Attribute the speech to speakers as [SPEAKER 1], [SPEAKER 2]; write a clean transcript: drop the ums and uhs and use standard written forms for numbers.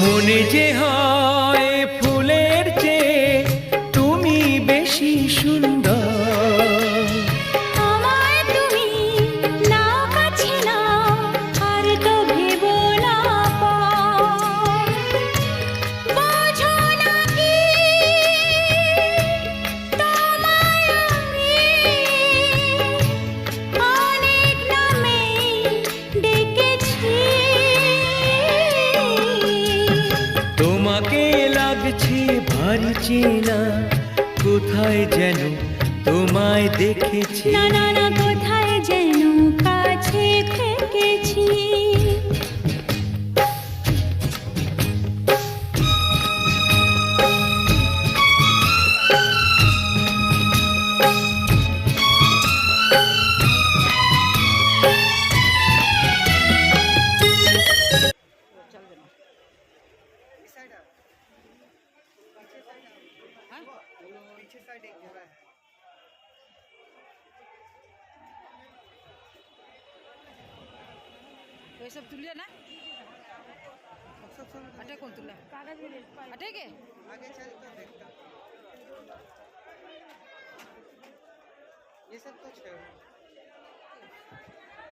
[SPEAKER 1] মনে যে হয় ফুলের চেয়ে তুমি বেশি সুন্দর।
[SPEAKER 2] আমায় তুমি নাও কাছে নাও, আর তো ভেবো না পর। বোঝো না কি তোমায় আমি অনেক নামেই ডেকেছি।
[SPEAKER 1] তোমাকে লাগছে ভারী চেনা, কোথায় যেন তোমায় দেখেছি।
[SPEAKER 2] না না না, কোথায় যেন কাছে থেকেছি।
[SPEAKER 3] ये सब तुलिया ना अटे कौन तुला अटे के
[SPEAKER 4] आगे चल तो देखता ये सब तो छोड़